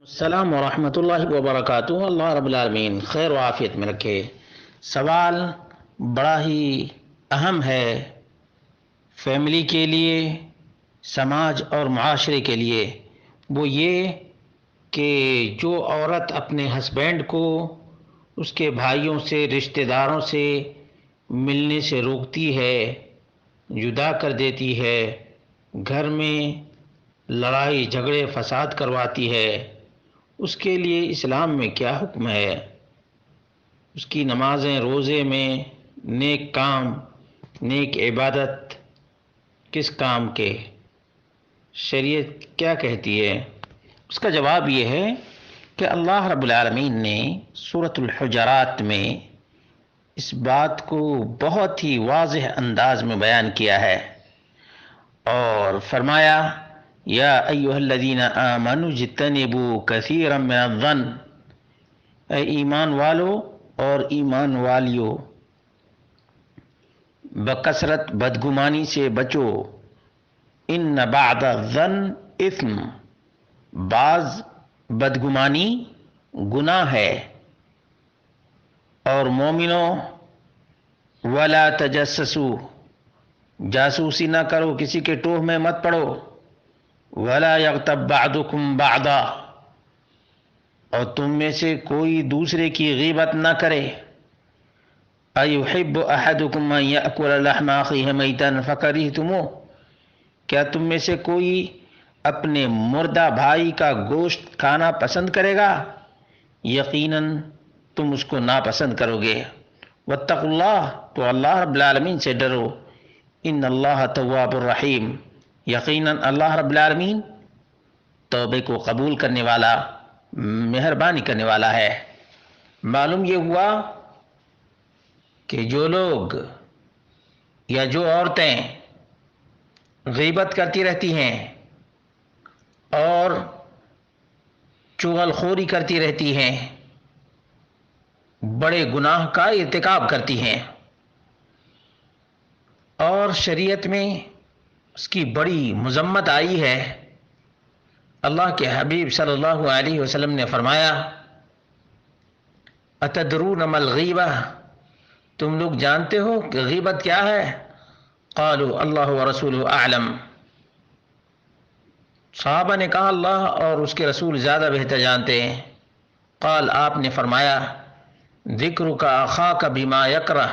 السلام ورحمۃ اللہ وبرکاتہ۔ اللہ رب العالمین خیر و عافیت میں رکھے۔ سوال بڑا ہی اہم ہے فیملی کے لیے، سماج اور معاشرے کے لیے۔ وہ یہ کہ جو عورت اپنے ہسبینڈ کو اس کے بھائیوں سے، رشتہ داروں سے ملنے سے روکتی ہے، جدا کر دیتی ہے، گھر میں لڑائی جھگڑے فساد کرواتی ہے، اس کے لیے اسلام میں کیا حکم ہے؟ اس کی نمازیں، روزے میں، نیک کام، نیک عبادت کس کام کے؟ شریعت کیا کہتی ہے؟ اس کا جواب یہ ہے کہ اللہ رب العالمین نے سورۃ الحجرات میں اس بات کو بہت ہی واضح انداز میں بیان کیا ہے اور فرمایا یا ایھا الذین آمنوا اجتنبوا کثیرا من الظن، اے ایمان والو اور ایمان والیو، بکثرت بدگمانی سے بچو، ان بعض الظن اثم، بعض بدگمانی گناہ ہے، اور مومنوں ولا تجسسوا، جاسوسی نہ کرو، کسی کے ٹوہ میں مت پڑو، ولا یغتب بعضکم بعضا، اور تم میں سے کوئی دوسرے کی غیبت نہ کرے، ایحب احدکم ان یأکل لحم اخیہ میتا فکرہتموہ، کیا تم میں سے کوئی اپنے مردہ بھائی کا گوشت کھانا پسند کرے گا؟ یقیناً تم اس کو ناپسند کرو گے۔ واتقوا اللہ، تو اللہ رب العالمین سے ڈرو، ان اللہ تواب الرحیم، یقیناً اللہ رب العالمین توبے کو قبول کرنے والا، مہربانی کرنے والا ہے۔ معلوم یہ ہوا کہ جو لوگ یا جو عورتیں غیبت کرتی رہتی ہیں اور چغل خوری کرتی رہتی ہیں، بڑے گناہ کا ارتکاب کرتی ہیں، اور شریعت میں اس کی بڑی مذمت آئی ہے۔ اللہ کے حبیب صلی اللہ علیہ وسلم نے فرمایا اتدرون ما الغیبہ، تم لوگ جانتے ہو کہ غیبت کیا ہے؟ قالوا اللہ ورسولہ اعلم، صحابہ نے کہا اللہ اور اس کے رسول زیادہ بہتر جانتے ہیں۔ قال، آپ نے فرمایا ذکرک اخاک بما یکرہ،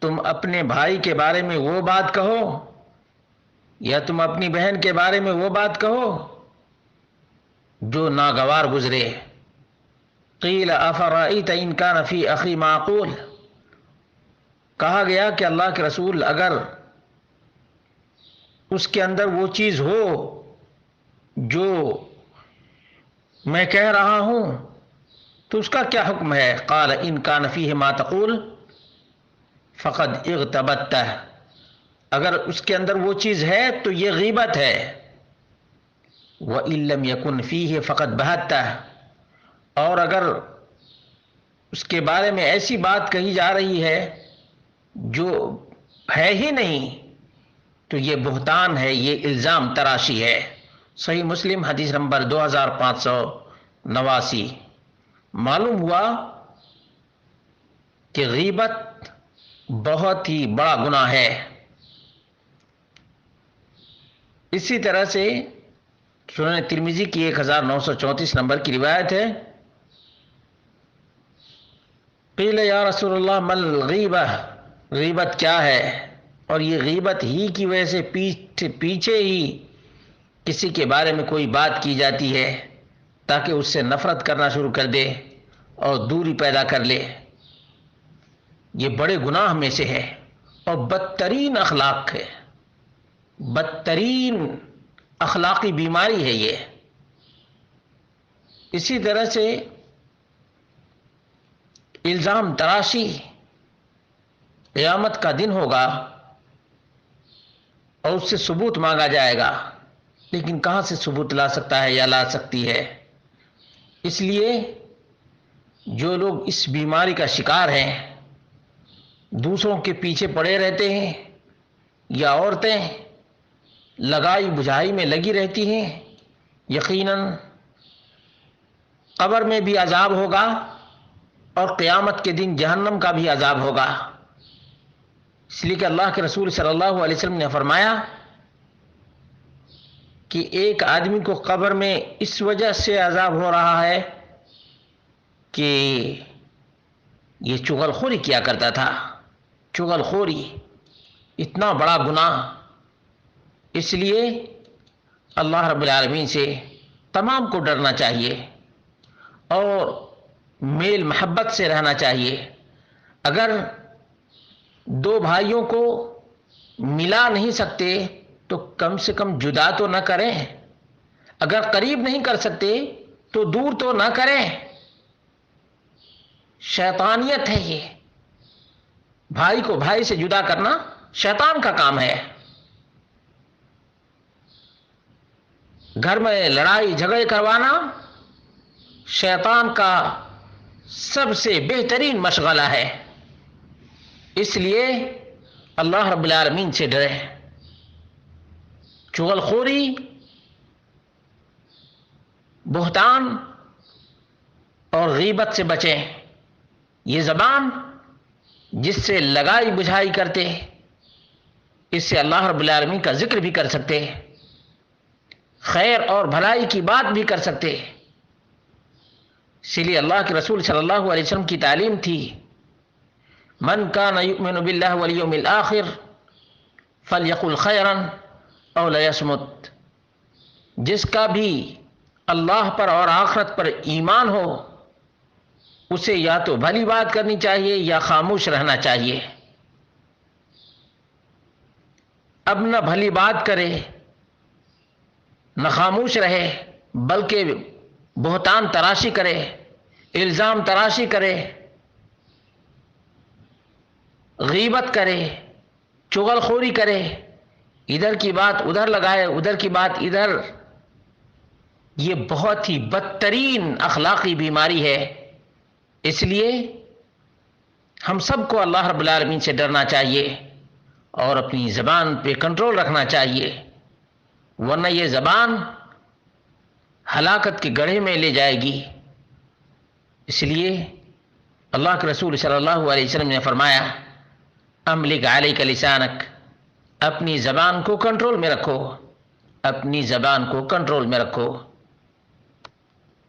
تم اپنے بھائی کے بارے میں وہ بات کہو یا تم اپنی بہن کے بارے میں وہ بات کہو جو ناگوار گزرے۔ قیل افرأیت ان کان فی اخی ما اقول، کہا گیا کہ اللہ کے رسول اگر اس کے اندر وہ چیز ہو جو میں کہہ رہا ہوں تو اس کا کیا حکم ہے؟ قال ان کان فیہ ما تقول فقد اغتبتہ، اگر اس کے اندر وہ چیز ہے تو یہ غیبت ہے۔ وَإِن لَّمْ يَكُنْ فِيهِ فَقَدْ بَهَتَّهُ، اور اگر اس کے بارے میں ایسی بات کہی جا رہی ہے جو ہے ہی نہیں تو یہ بہتان ہے، یہ الزام تراشی ہے۔ صحیح مسلم حدیث نمبر 2589۔ معلوم ہوا کہ غیبت بہت ہی بڑا گناہ ہے۔ اسی طرح سے سنن ترمذی کی 1934 نمبر کی روایت ہے، قیل یا رسول اللہ ما الغیبہ، غیبت کیا ہے؟ اور یہ غیبت ہی کی وجہ سے پیچھے ہی کسی کے بارے میں کوئی بات کی جاتی ہے تاکہ اس سے نفرت کرنا شروع کر دے اور دوری پیدا کر لے۔ یہ بڑے گناہ میں سے ہے اور بدترین اخلاق ہے، بدترین اخلاقی بیماری ہے یہ۔ اسی طرح سے الزام تراشی، قیامت کا دن ہوگا اور اس سے ثبوت مانگا جائے گا، لیکن کہاں سے ثبوت لا سکتا ہے یا لا سکتی ہے؟ اس لیے جو لوگ اس بیماری کا شکار ہیں، دوسروں کے پیچھے پڑے رہتے ہیں، یا عورتیں لگائی بجھائی میں لگی رہتی ہیں، یقیناً قبر میں بھی عذاب ہوگا اور قیامت کے دن جہنم کا بھی عذاب ہوگا، اس لیے کہ اللہ کے رسول صلی اللہ علیہ وسلم نے فرمایا کہ ایک آدمی کو قبر میں اس وجہ سے عذاب ہو رہا ہے کہ یہ چغل خوری کیا کرتا تھا۔ چغل خوری اتنا بڑا گناہ، اس لیے اللہ رب العالمین سے تمام کو ڈرنا چاہیے اور میل محبت سے رہنا چاہیے۔ اگر دو بھائیوں کو ملا نہیں سکتے تو کم سے کم جدا تو نہ کریں، اگر قریب نہیں کر سکتے تو دور تو نہ کریں۔ شیطانیت ہے یہ، بھائی کو بھائی سے جدا کرنا شیطان کا کام ہے۔ گھر میں لڑائی جھگڑے کروانا شیطان کا سب سے بہترین مشغلہ ہے، اس لیے اللہ رب العالمین سے ڈرے۔ چغل خوری، بہتان اور غیبت سے بچیں۔ یہ زبان جس سے لگائی بجھائی کرتے، اس سے اللہ رب العالمین کا ذکر بھی کر سکتے، خیر اور بھلائی کی بات بھی کر سکتے۔ اسی لیے اللہ کے رسول صلی اللہ علیہ وسلم کی تعلیم تھی، من کان یؤمن باللہ والیوم الآخر فلیقل خیرا او لیصمت۔ جس کا بھی اللہ پر اور آخرت پر ایمان ہو اسے یا تو بھلی بات کرنی چاہیے یا خاموش رہنا چاہیے۔ اب نہ بھلی بات کرے نہ خاموش رہے، بلکہ بہتان تراشی کرے، الزام تراشی کرے، غیبت کرے، چغل خوری کرے، ادھر کی بات ادھر لگائے، ادھر کی بات ادھر۔ یہ بہت ہی بدترین اخلاقی بیماری ہے، اس لیے ہم سب کو اللہ رب العالمین سے ڈرنا چاہیے اور اپنی زبان پہ کنٹرول رکھنا چاہیے، ورنہ یہ زبان ہلاکت کے گڑھے میں لے جائے گی۔ اس لیے اللہ کے رسول صلی اللہ علیہ وسلم نے فرمایا، املک علیک لسانک، اپنی زبان کو کنٹرول میں رکھو، اپنی زبان کو کنٹرول میں رکھو۔